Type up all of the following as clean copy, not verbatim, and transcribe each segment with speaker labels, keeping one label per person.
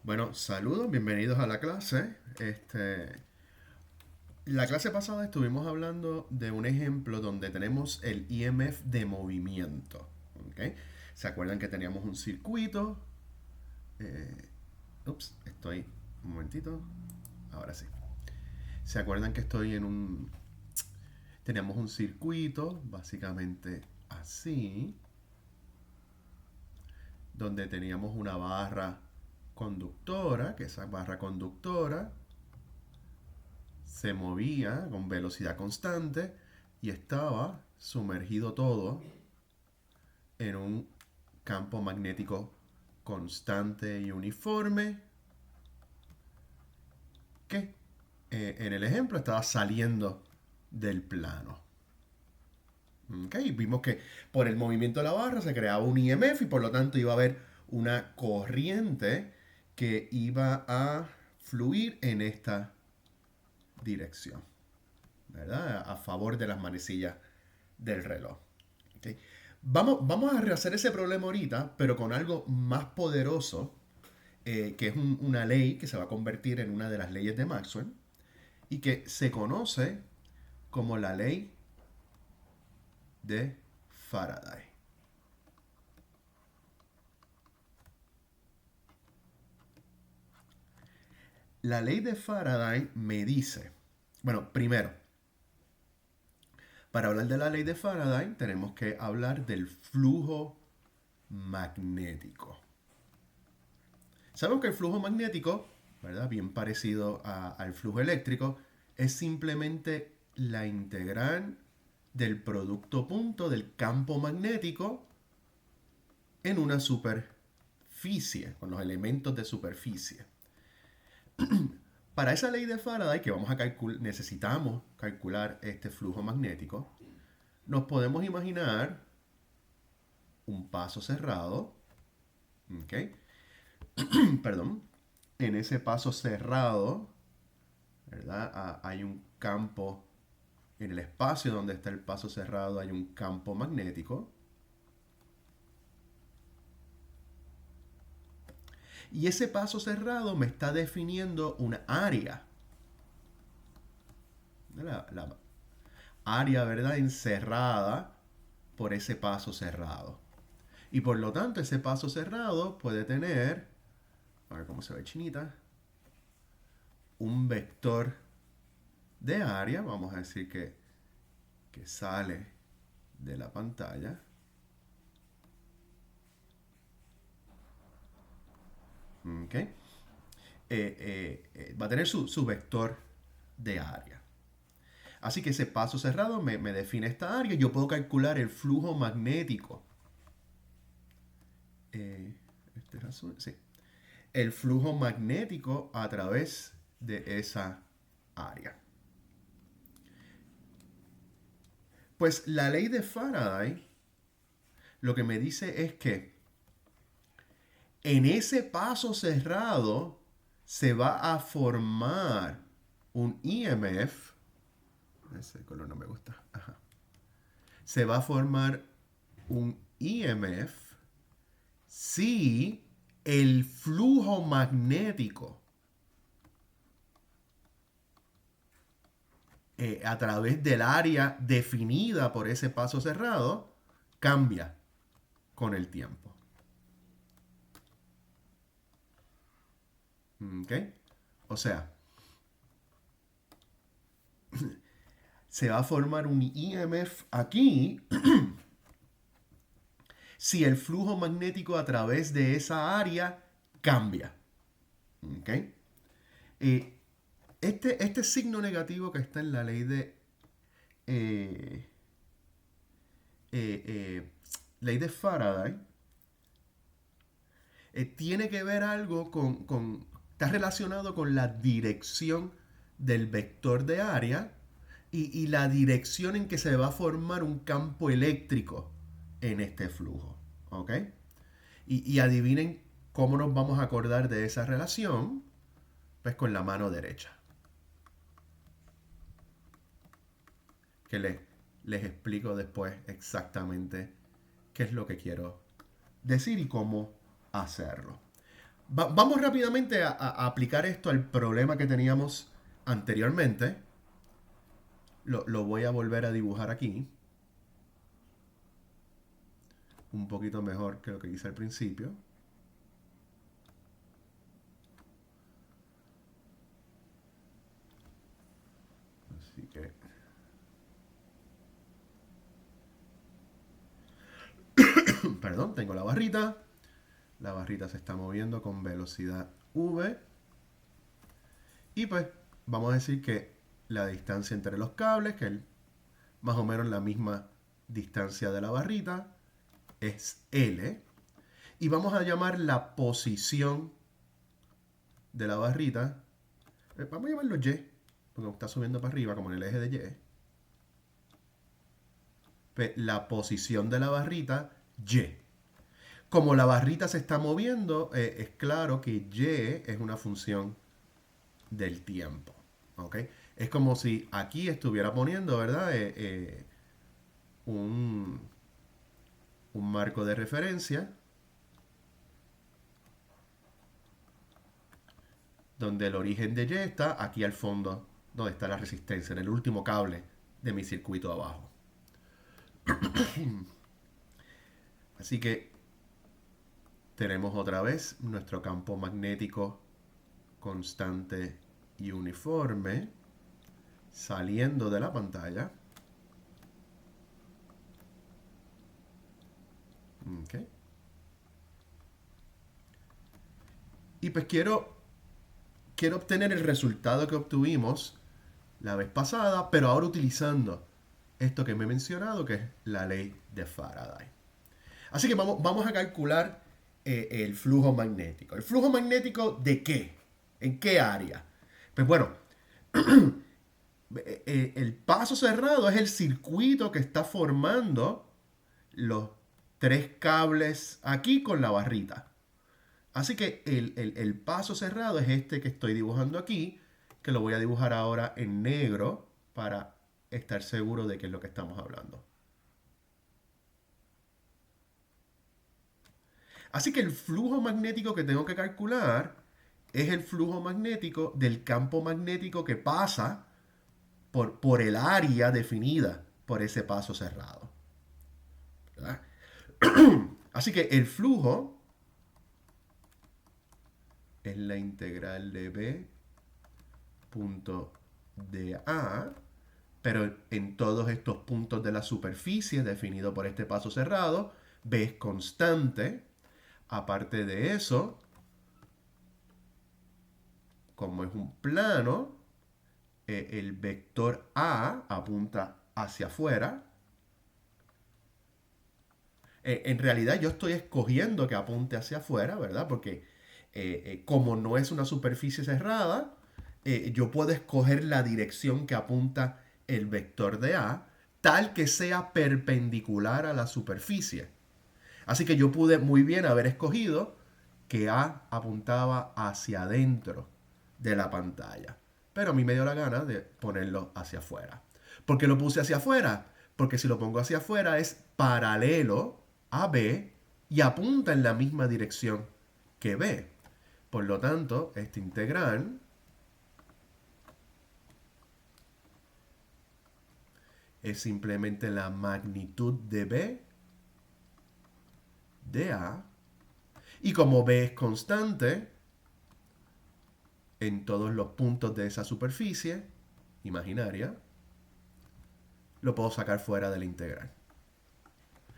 Speaker 1: Bueno, saludos, bienvenidos a la clase. La clase pasada estuvimos hablando de un ejemplo donde tenemos el IMF de movimiento. ¿Ok? ¿Se acuerdan que teníamos un circuito? Estoy... Un momentito. Ahora sí. ¿Se acuerdan que estoy en un... Teníamos un circuito, básicamente así, donde teníamos una barra conductora, que esa barra conductora se movía con velocidad constante y estaba sumergido todo en un campo magnético constante y uniforme que en el ejemplo estaba saliendo del plano. ¿Okay? Vimos que por el movimiento de la barra se creaba un IMF y por lo tanto iba a haber una corriente que iba a fluir en esta dirección, ¿verdad? A favor de las manecillas del reloj. ¿Okay? Vamos a rehacer ese problema ahorita, pero con algo más poderoso, que es una ley que se va a convertir en una de las leyes de Maxwell y que se conoce como la ley de Faraday. La ley de Faraday me dice, bueno, primero, para hablar de la ley de Faraday tenemos que hablar del flujo magnético. Sabemos que el flujo magnético, ¿verdad? Bien parecido al flujo eléctrico, es simplemente la integral del producto punto del campo magnético en una superficie, con los elementos de superficie. Para esa ley de Faraday que vamos a necesitamos calcular este flujo magnético, nos podemos imaginar un paso cerrado, ¿ok? Perdón. En ese paso cerrado, ¿verdad? Hay un campo, en el espacio donde está el paso cerrado hay un campo magnético. Y ese paso cerrado me está definiendo una área. La área, ¿verdad? Encerrada por ese paso cerrado. Y por lo tanto, ese paso cerrado puede tener, a ver cómo se ve chinita, un vector de área. Vamos a decir que sale de la pantalla. ¿Ok? Va a tener su vector de área. Así que ese paso cerrado me define esta área. Yo puedo calcular el flujo magnético. ¿Este es azul? Sí. El flujo magnético a través de esa área. Pues la ley de Faraday lo que me dice es que en ese paso cerrado se va a formar un IMF. Ese color no me gusta. Ajá. Se va a formar un IMF si el flujo magnético a través del área definida por ese paso cerrado cambia con el tiempo. ¿Ok? O sea, se va a formar un IMF aquí si el flujo magnético a través de esa área cambia. ¿Ok? Eh, este signo negativo que está en la ley de eh, eh, eh, ley de Faraday tiene que ver algo está relacionado con la dirección del vector de área y la dirección en que se va a formar un campo eléctrico en este flujo. ¿Ok? Y adivinen cómo nos vamos a acordar de esa relación. Pues con la mano derecha. Que les explico después exactamente qué es lo que quiero decir y cómo hacerlo. Vamos rápidamente a aplicar esto al problema que teníamos anteriormente. Lo voy a volver a dibujar aquí. Un poquito mejor que lo que hice al principio. Así que... Perdón, tengo la barrita. La barrita se está moviendo con velocidad v. Y pues vamos a decir que la distancia entre los cables, que es más o menos la misma distancia de la barrita, es L. Y vamos a llamar la posición de la barrita. Vamos a llamarlo Y, porque está subiendo para arriba como en el eje de Y. Pues la posición de la barrita, Y. Como la barrita se está moviendo, es claro que Y es una función del tiempo. ¿Ok? Es como si aquí estuviera poniendo, ¿verdad? Un, un marco de referencia donde el origen de Y está aquí al fondo, donde está la resistencia, en el último cable de mi circuito abajo. Así que tenemos otra vez nuestro campo magnético constante y uniforme saliendo de la pantalla. Okay. Y pues quiero obtener el resultado que obtuvimos la vez pasada, pero ahora utilizando esto que me he mencionado, que es la ley de Faraday. Así que vamos a calcular el flujo magnético. ¿El flujo magnético de qué? ¿En qué área? Pues bueno, el paso cerrado es el circuito que está formando los tres cables aquí con la barrita. Así que el paso cerrado es este que estoy dibujando aquí, que lo voy a dibujar ahora en negro para estar seguro de qué es lo que estamos hablando. Así que el flujo magnético que tengo que calcular es el flujo magnético del campo magnético que pasa por el área definida por ese paso cerrado. ¿Verdad? Así que el flujo es la integral de B punto de A, pero en todos estos puntos de la superficie definido por este paso cerrado, B es constante. Aparte de eso, como es un plano, el vector A apunta hacia afuera. En realidad yo estoy escogiendo que apunte hacia afuera, ¿verdad? Porque como no es una superficie cerrada, yo puedo escoger la dirección que apunta el vector de A, tal que sea perpendicular a la superficie. Así que yo pude muy bien haber escogido que A apuntaba hacia adentro de la pantalla. Pero a mí me dio la gana de ponerlo hacia afuera. ¿Por qué lo puse hacia afuera? Porque si lo pongo hacia afuera es paralelo a B y apunta en la misma dirección que B. Por lo tanto, esta integral es simplemente la magnitud de B de A. Y como B es constante en todos los puntos de esa superficie imaginaria, lo puedo sacar fuera de la integral.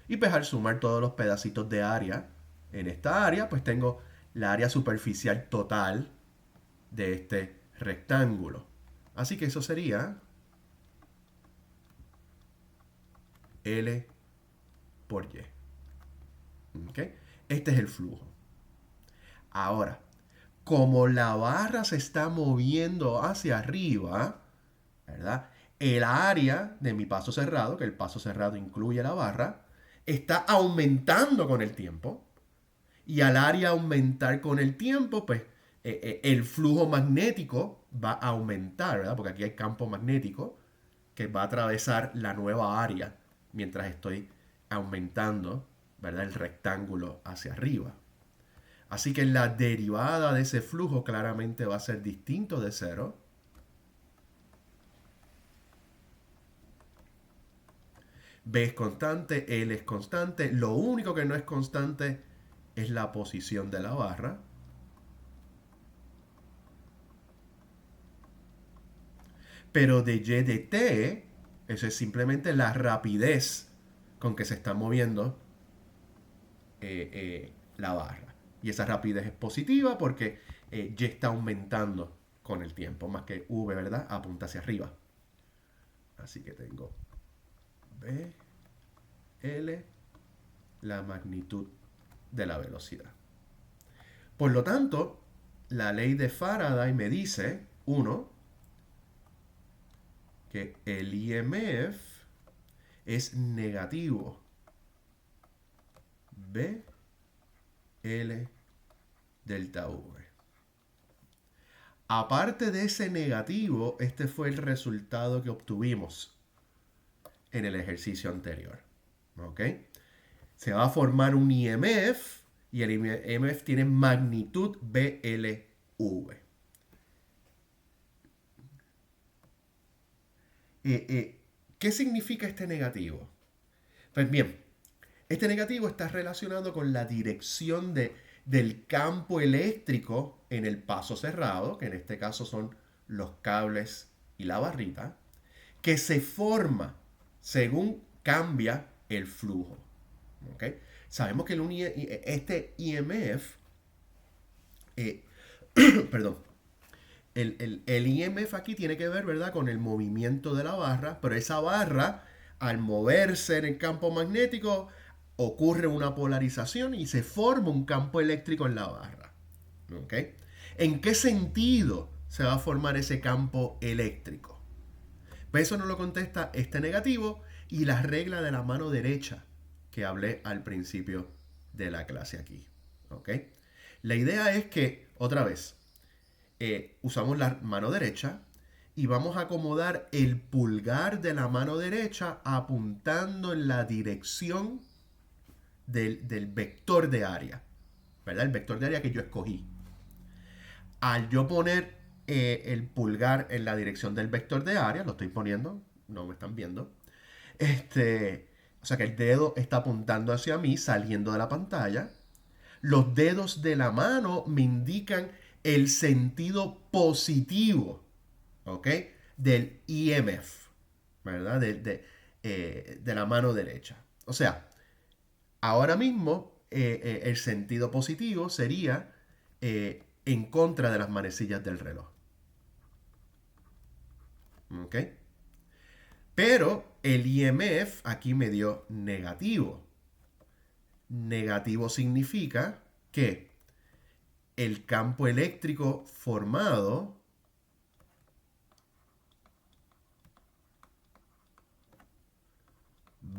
Speaker 1: Y pues al sumar todos los pedacitos de área en esta área, pues tengo la área superficial total de este rectángulo. Así que eso sería L por Y. ¿Okay? Este es el flujo. Ahora, como la barra se está moviendo hacia arriba, ¿verdad? El área de mi paso cerrado, que el paso cerrado incluye la barra, está aumentando con el tiempo. Y al área aumentar con el tiempo, pues el flujo magnético va a aumentar, ¿verdad? Porque aquí hay campo magnético que va a atravesar la nueva área mientras estoy aumentando, ¿verdad? El rectángulo hacia arriba. Así que la derivada de ese flujo claramente va a ser distinto de cero. B es constante, L es constante. Lo único que no es constante es la posición de la barra. Pero de Y de T, eso es simplemente la rapidez con que se está moviendo la barra. Y esa rapidez es positiva porque Y está aumentando con el tiempo, más que V, ¿verdad? Apunta hacia arriba. Así que tengo B, L, la magnitud de la velocidad. Por lo tanto, la ley de Faraday me dice, 1, que el IMF es negativo B, L, delta V. Aparte de ese negativo, este fue el resultado que obtuvimos en el ejercicio anterior. ¿Ok? Se va a formar un IMF y el IMF tiene magnitud BLV. ¿Qué significa este negativo? Pues bien, este negativo está relacionado con la dirección del campo eléctrico en el paso cerrado, que en este caso son los cables y la barrita, que se forma según cambia el flujo. ¿Okay? Sabemos que este IMF, perdón, el IMF aquí tiene que ver, ¿verdad?, con el movimiento de la barra, pero esa barra, al moverse en el campo magnético, ocurre una polarización y se forma un campo eléctrico en la barra. ¿Okay? ¿En qué sentido se va a formar ese campo eléctrico? Pues eso nos lo contesta este negativo y la regla de la mano derecha que hablé al principio de la clase aquí. ¿Okay? La idea es que, otra vez, usamos la mano derecha y vamos a acomodar el pulgar de la mano derecha apuntando en la dirección del vector de área, ¿verdad? El vector de área que yo escogí. Al yo poner el pulgar en la dirección del vector de área, lo estoy poniendo, no me están viendo, o sea que el dedo está apuntando hacia mí, saliendo de la pantalla. Los dedos de la mano me indican el sentido positivo, ¿ok? Del IMF, ¿verdad? De la mano derecha. O sea, ahora mismo el sentido positivo sería en contra de las manecillas del reloj. ¿Ok? Pero el IMF aquí me dio negativo. Negativo significa que el campo eléctrico formado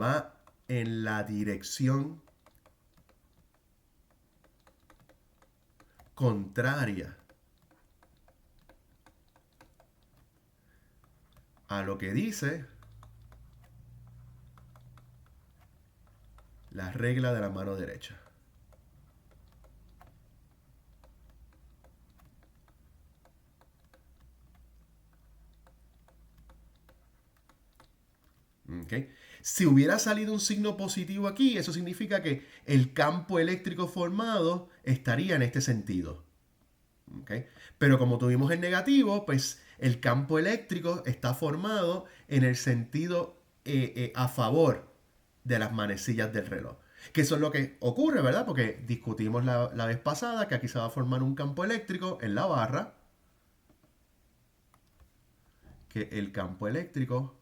Speaker 1: va en la dirección contraria a lo que dice la regla de la mano derecha. ¿Okay? Si hubiera salido un signo positivo aquí, eso significa que el campo eléctrico formado estaría en este sentido. ¿Okay? Pero como tuvimos el negativo, pues el campo eléctrico está formado en el sentido a favor de las manecillas del reloj. Que eso es lo que ocurre, ¿verdad? Porque discutimos la vez pasada que aquí se va a formar un campo eléctrico en la barra. Que el campo eléctrico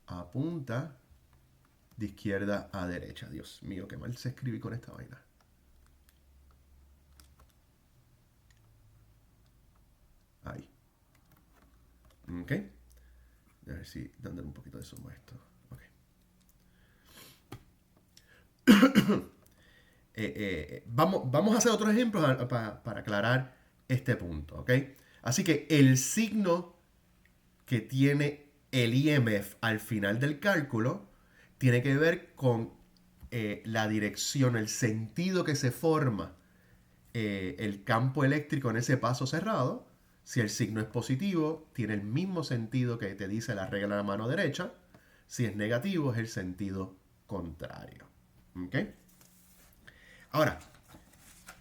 Speaker 1: apunta de izquierda a derecha. Dios mío, qué mal se escribe con esta vaina. Ahí. Ok. A ver si dándole un poquito de zoom a esto. Ok. Vamos a hacer otros ejemplos para aclarar este punto. ¿Ok? Así que el signo que tiene el IMF al final del cálculo tiene que ver con la dirección, el sentido que se forma el campo eléctrico en ese paso cerrado. Si el signo es positivo, tiene el mismo sentido que te dice la regla de la mano derecha. Si es negativo, es el sentido contrario. ¿Ok? Ahora,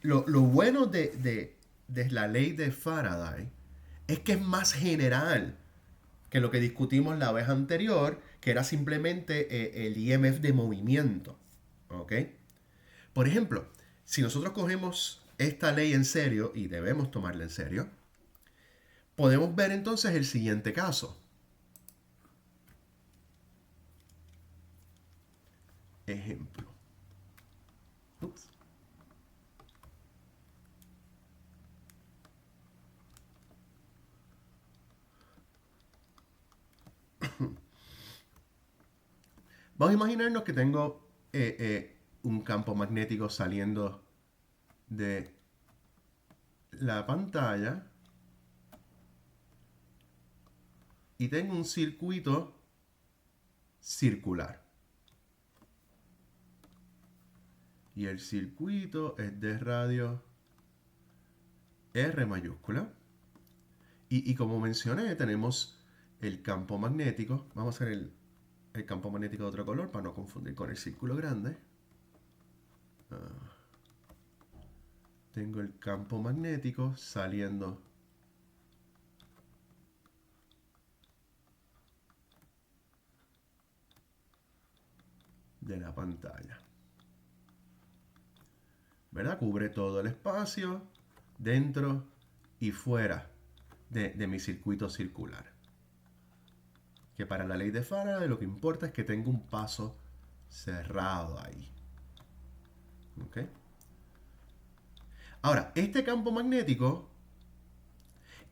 Speaker 1: lo bueno de la ley de Faraday es que es más general que lo que discutimos la vez anterior, que era simplemente el IMF de movimiento. ¿Ok? Por ejemplo, si nosotros cogemos esta ley en serio, y debemos tomarla en serio, podemos ver entonces el siguiente caso. Ejemplo. Ups. Vamos a imaginarnos que tengo un campo magnético saliendo de la pantalla y tengo un circuito circular. Y el circuito es de radio R mayúscula. Y como mencioné, tenemos el campo magnético. Vamos a hacer el campo magnético de otro color para no confundir con el círculo grande. Tengo el campo magnético saliendo de la pantalla. ¿Verdad? Cubre todo el espacio dentro y fuera de mi circuito circular. Que para la ley de Faraday lo que importa es que tenga un paso cerrado ahí. ¿Ok? Ahora, este campo magnético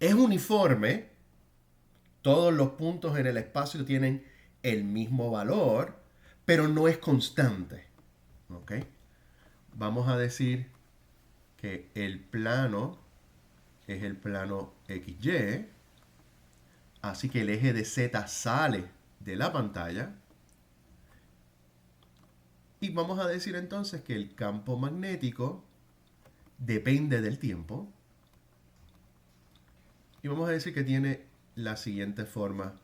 Speaker 1: es uniforme. Todos los puntos en el espacio tienen el mismo valor, pero no es constante. ¿Ok? Vamos a decir que el plano es el plano XY. Así que el eje de Z sale de la pantalla. Y vamos a decir entonces que el campo magnético depende del tiempo. Y vamos a decir que tiene la siguiente forma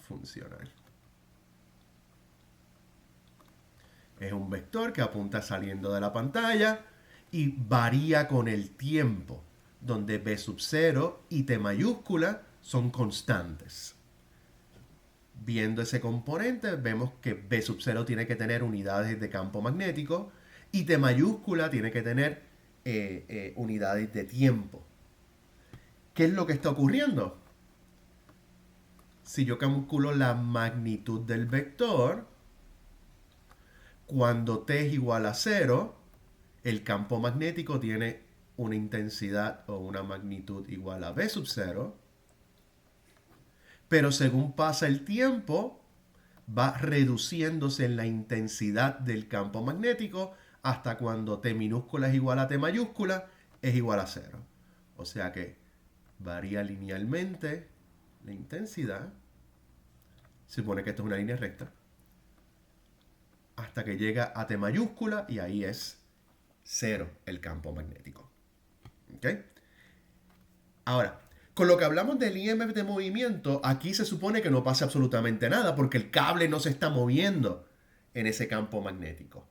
Speaker 1: funcional. Es un vector que apunta saliendo de la pantalla y varía con el tiempo, donde B sub 0 y T mayúscula son constantes. Viendo ese componente, vemos que B sub 0 tiene que tener unidades de campo magnético y T mayúscula tiene que tener unidades de tiempo. ¿Qué es lo que está ocurriendo? Si yo calculo la magnitud del vector, cuando T es igual a 0, el campo magnético tiene una intensidad o una magnitud igual a B sub 0. Pero según pasa el tiempo, va reduciéndose en la intensidad del campo magnético hasta cuando T minúscula es igual a T mayúscula es igual a 0. O sea que varía linealmente la intensidad. Se supone que esto es una línea recta. Hasta que llega a T mayúscula y ahí es 0 el campo magnético. ¿Ok? Ahora, con lo que hablamos del IMF de movimiento, aquí se supone que no pasa absolutamente nada porque el cable no se está moviendo en ese campo magnético.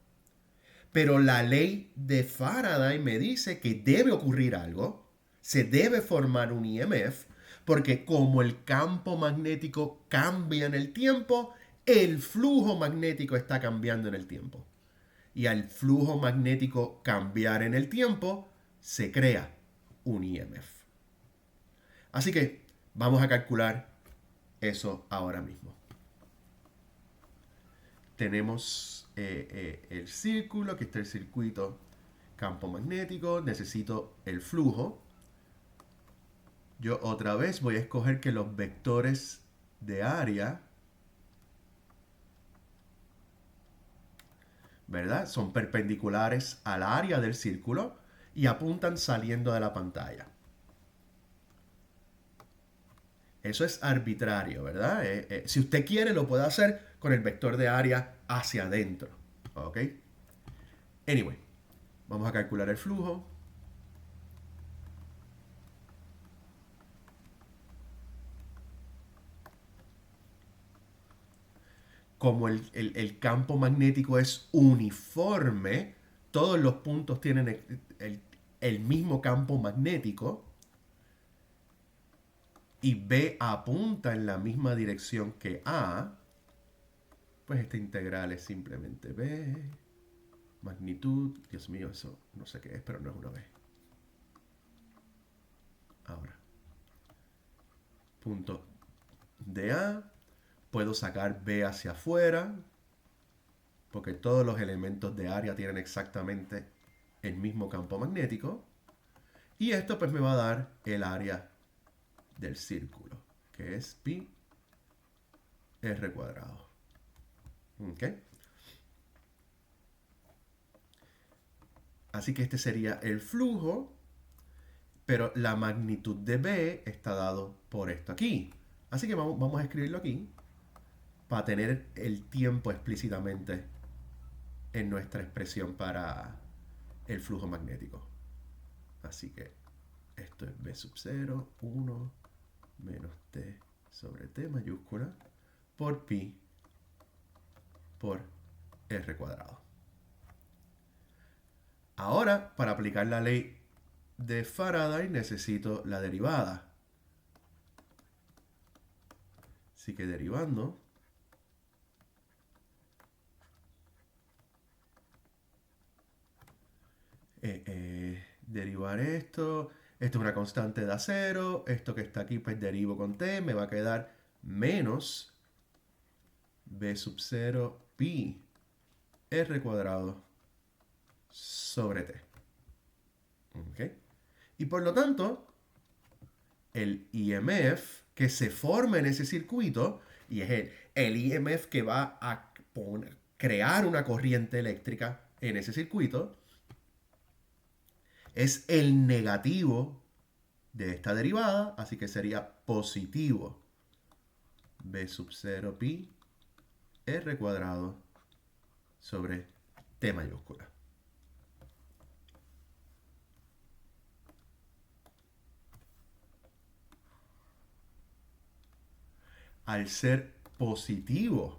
Speaker 1: Pero la ley de Faraday me dice que debe ocurrir algo, se debe formar un IMF, porque como el campo magnético cambia en el tiempo, el flujo magnético está cambiando en el tiempo. Y al flujo magnético cambiar en el tiempo, se crea un IMF. Así que vamos a calcular eso ahora mismo. Tenemos el círculo, aquí está el circuito campo magnético, necesito el flujo. Yo otra vez voy a escoger que los vectores de área, ¿verdad? Son perpendiculares al área del círculo y apuntan saliendo de la pantalla. Eso es arbitrario, ¿verdad? Si usted quiere, lo puede hacer con el vector de área hacia adentro. ¿Ok? Anyway, Vamos a calcular el flujo. Como el campo magnético es uniforme, todos los puntos tienen el mismo campo magnético y B apunta en la misma dirección que A, pues esta integral es simplemente B, magnitud, Dios mío, eso no sé qué es, pero no es una B. Ahora, punto de A, puedo sacar B hacia afuera, porque todos los elementos de área tienen exactamente el mismo campo magnético. Y esto pues me va a dar el área del círculo, que es pi r cuadrado. ¿Ok? Así que este sería el flujo, pero la magnitud de B está dado por esto aquí. Así que vamos a escribirlo aquí para tener el tiempo explícitamente en nuestra expresión para el flujo magnético. Así que esto es B sub 0, 1 menos T sobre T mayúscula por pi por R cuadrado. Ahora, para aplicar la ley de Faraday, necesito la derivada. Así que derivando, derivar esto es una constante de acero, esto que está aquí pues derivo con T, me va a quedar menos B sub 0 pi R cuadrado sobre T. ¿Ok? Y por lo tanto, el IMF que se forma en ese circuito, y es el IMF que va a crear una corriente eléctrica en ese circuito, es el negativo de esta derivada, así que sería positivo B sub 0 pi R cuadrado sobre T mayúscula. Al ser positivo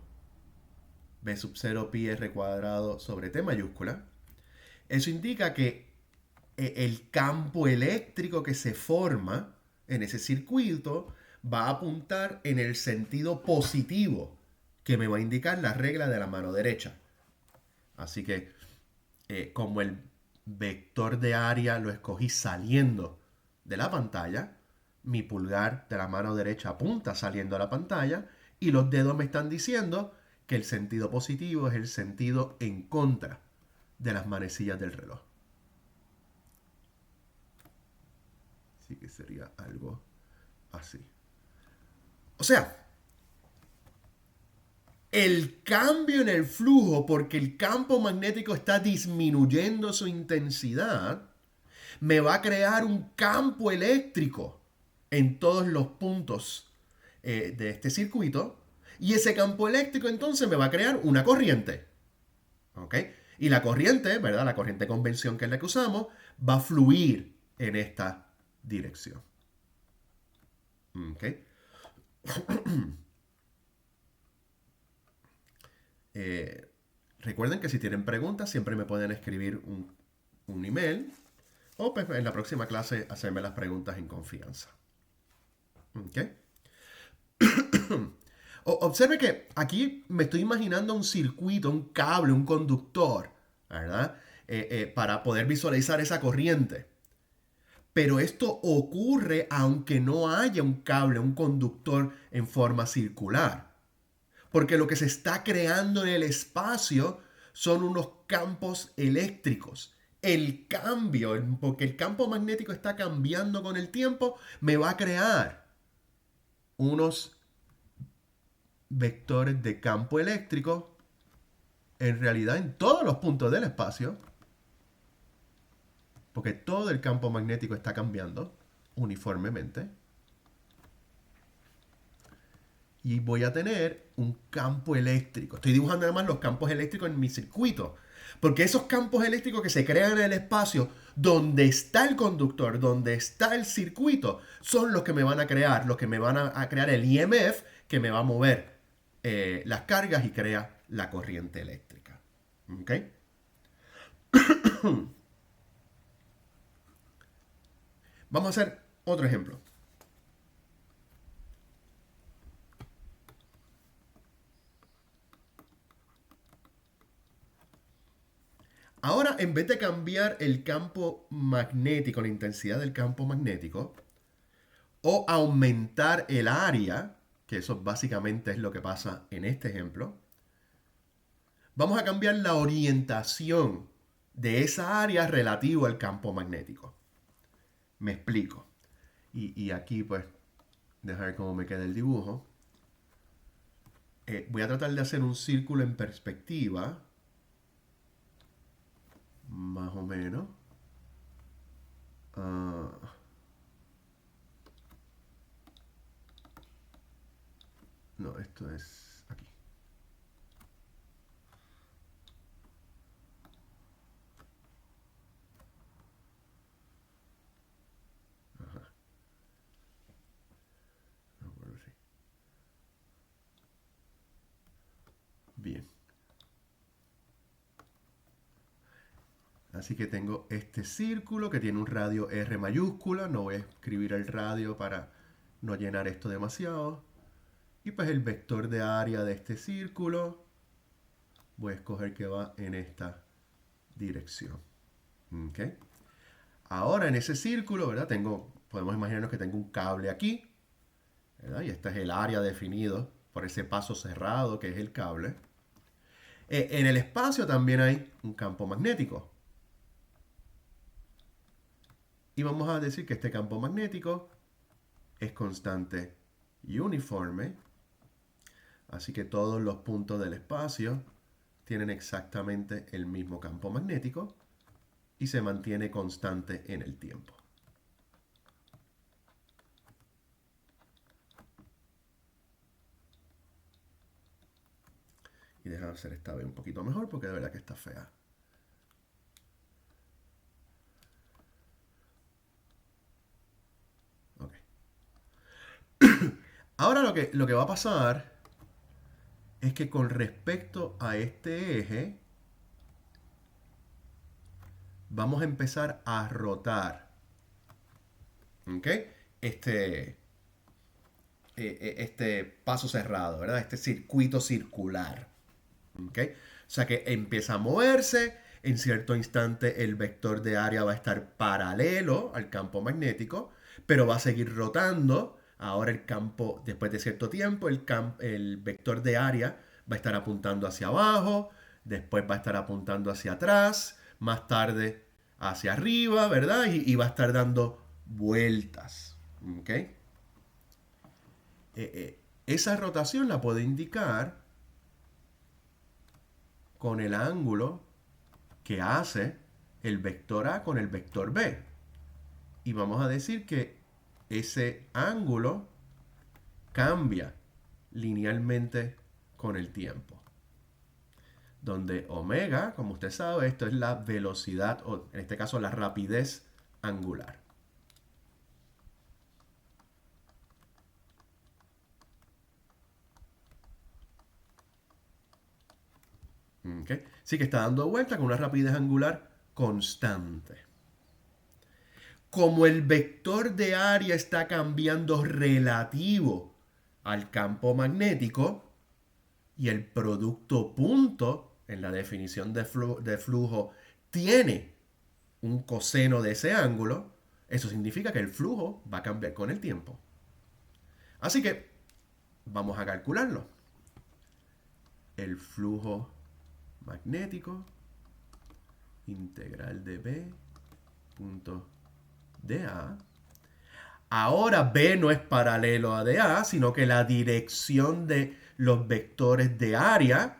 Speaker 1: B sub 0 pi R cuadrado sobre T mayúscula, eso indica que el campo eléctrico que se forma en ese circuito va a apuntar en el sentido positivo, que me va a indicar la regla de la mano derecha. Así que como el vector de área lo escogí saliendo de la pantalla, mi pulgar de la mano derecha apunta saliendo a la pantalla y los dedos me están diciendo que el sentido positivo es el sentido en contra de las manecillas del reloj. Así que sería algo así. O sea, el cambio en el flujo, porque el campo magnético está disminuyendo su intensidad, me va a crear un campo eléctrico en todos los puntos de este circuito. Y ese campo eléctrico entonces me va a crear una corriente. ¿Ok? Y la corriente, ¿verdad? La corriente de convención, que es la que usamos, va a fluir en esta dirección. ¿Ok? Recuerden que si tienen preguntas siempre me pueden escribir un email o pues, en la próxima clase hacerme las preguntas en confianza. ¿Ok? Observe que aquí me estoy imaginando un circuito, un cable, un conductor, ¿verdad? Para poder visualizar esa corriente. Pero esto ocurre aunque no haya un cable, un conductor en forma circular. Porque lo que se está creando en el espacio son unos campos eléctricos. El cambio, porque el campo magnético está cambiando con el tiempo, me va a crear unos vectores de campo eléctrico en realidad en todos los puntos del espacio, porque todo el campo magnético está cambiando uniformemente. Y voy a tener un campo eléctrico. Estoy dibujando además los campos eléctricos en mi circuito. Porque esos campos eléctricos que se crean en el espacio, donde está el conductor, donde está el circuito, son los que me van a crear, los que me van a crear el IMF que me va a mover las cargas y crea la corriente eléctrica. ¿Ok? Vamos a hacer otro ejemplo. Ahora, en vez de cambiar el campo magnético, la intensidad del campo magnético, o aumentar el área, que eso básicamente es lo que pasa en este ejemplo, vamos a cambiar la orientación de esa área relativo al campo magnético. Me explico. Y aquí, pues, dejar cómo me queda el dibujo. Voy a tratar de hacer un círculo en perspectiva. Más o menos. Uh, no, esto es aquí. Ajá. Bien. Así que tengo este círculo que tiene un radio R mayúscula. No voy a escribir el radio para no llenar esto demasiado. Y pues el vector de área de este círculo voy a escoger que va en esta dirección. ¿Ok? Ahora en ese círculo, ¿verdad? Podemos imaginarnos que tengo un cable aquí, ¿verdad? Y este es el área definido por ese paso cerrado que es el cable. En el espacio también hay un campo magnético. Y vamos a decir que este campo magnético es constante y uniforme. Así que todos los puntos del espacio tienen exactamente el mismo campo magnético y se mantiene constante en el tiempo. Y déjame hacer esta vez un poquito mejor porque de verdad que está fea. Ok. Ahora lo que va a pasar es que con respecto a este eje, vamos a empezar a rotar. ¿Ok? Este, este paso cerrado, ¿verdad? Este circuito circular. ¿Ok? O sea que empieza a moverse. En cierto instante el vector de área va a estar paralelo al campo magnético, pero va a seguir rotando. Ahora el campo, después de cierto tiempo, el vector de área va a estar apuntando hacia abajo, después va a estar apuntando hacia atrás, más tarde hacia arriba, ¿verdad? Va a estar dando vueltas. ¿Ok? Esa rotación la puede indicar con el ángulo que hace el vector A con el vector B. Y vamos a decir que ese ángulo cambia linealmente con el tiempo. Donde omega, como usted sabe, esto es la velocidad, o en este caso la rapidez angular. ¿Okay? Sí que está dando vuelta con una rapidez angular constante. Como el vector de área está cambiando relativo al campo magnético y el producto punto en la definición de flujo tiene un coseno de ese ángulo, eso significa que el flujo va a cambiar con el tiempo. Así que vamos a calcularlo. El flujo magnético integral de B punto dA. Ahora B no es paralelo a dA, sino que la dirección de los vectores de área,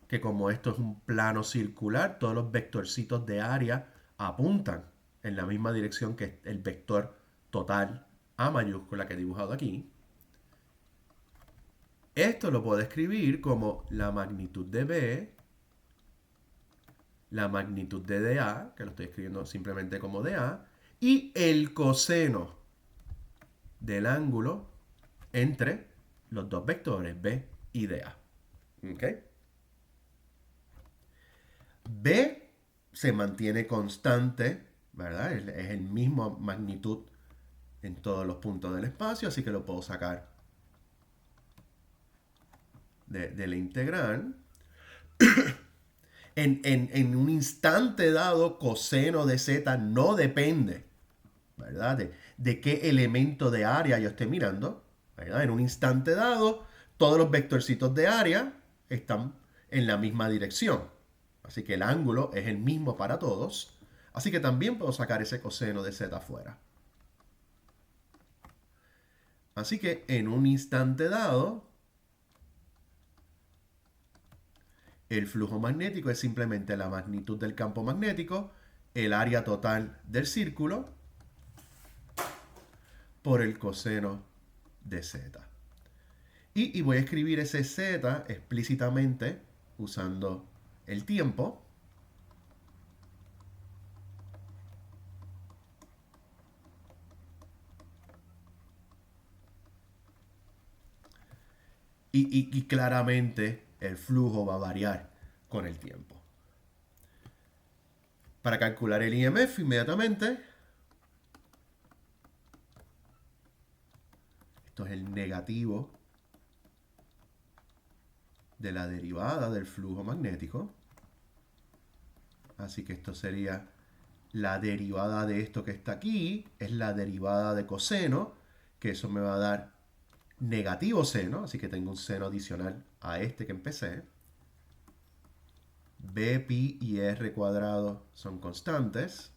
Speaker 1: que como esto es un plano circular, todos los vectorcitos de área apuntan en la misma dirección que el vector total A mayúscula que he dibujado aquí. Esto lo puedo escribir como la magnitud de B, la magnitud de dA, que lo estoy escribiendo simplemente como dA, y el coseno del ángulo entre los dos vectores B y dA. ¿Ok? B se mantiene constante, ¿verdad? Es el mismo magnitud en todos los puntos del espacio, así que lo puedo sacar de la integral. En un instante dado, coseno de z no depende, ¿verdad? De qué elemento de área yo esté mirando, ¿verdad? En un instante dado, todos los vectorcitos de área están en la misma dirección. Así que el ángulo es el mismo para todos. Así que también puedo sacar ese coseno de z afuera. Así que en un instante dado, el flujo magnético es simplemente la magnitud del campo magnético, el área total del círculo, por el coseno de z. Y voy a escribir ese z explícitamente usando el tiempo. Y claramente el flujo va a variar con el tiempo. Para calcular el IMF inmediatamente, esto es el negativo de la derivada del flujo magnético. Así que esto sería la derivada de esto que está aquí, es la derivada de coseno, que eso me va a dar negativo seno, así que tengo un seno adicional a este que empecé. B, pi y r cuadrado son constantes.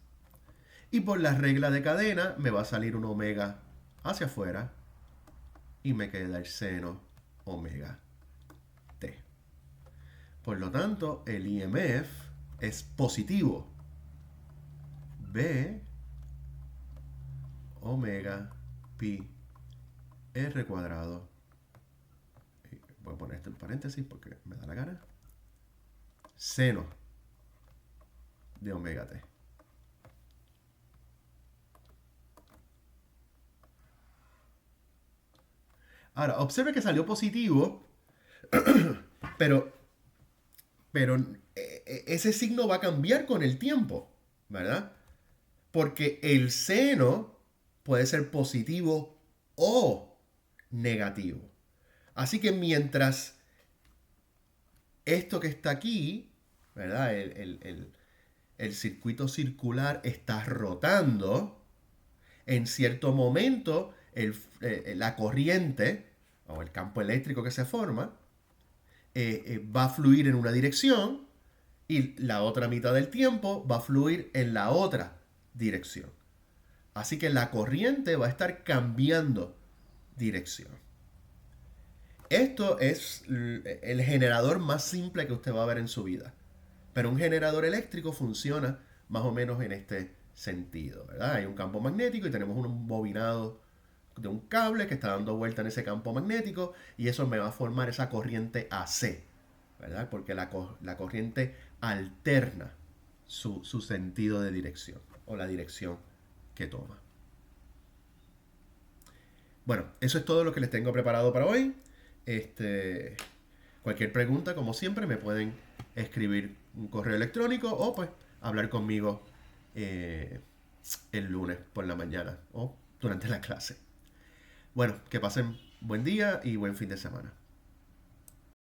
Speaker 1: Y por la regla de cadena me va a salir un omega hacia afuera y me queda el seno omega t. Por lo tanto, el IMF es positivo. B omega pi r cuadrado. Voy a poner esto en paréntesis porque me da la gana. Seno de omega t. Ahora, observe que salió positivo, pero ese signo va a cambiar con el tiempo, ¿verdad? Porque el seno puede ser positivo o negativo. Así que mientras esto que está aquí, ¿verdad? El circuito circular está rotando, en cierto momento la corriente o el campo eléctrico que se forma va a fluir en una dirección y la otra mitad del tiempo va a fluir en la otra dirección. Así que la corriente va a estar cambiando dirección. Esto es el generador más simple que usted va a ver en su vida. Pero un generador eléctrico funciona más o menos en este sentido, ¿verdad? Hay un campo magnético y tenemos un bobinado de un cable que está dando vuelta en ese campo magnético y eso me va a formar esa corriente AC, ¿verdad? Porque la corriente alterna su sentido de dirección o la dirección que toma. Bueno, eso es todo lo que les tengo preparado para hoy. Cualquier pregunta, como siempre, me pueden escribir un correo electrónico o pues hablar conmigo el lunes por la mañana o durante la clase. Bueno, que pasen buen día y buen fin de semana.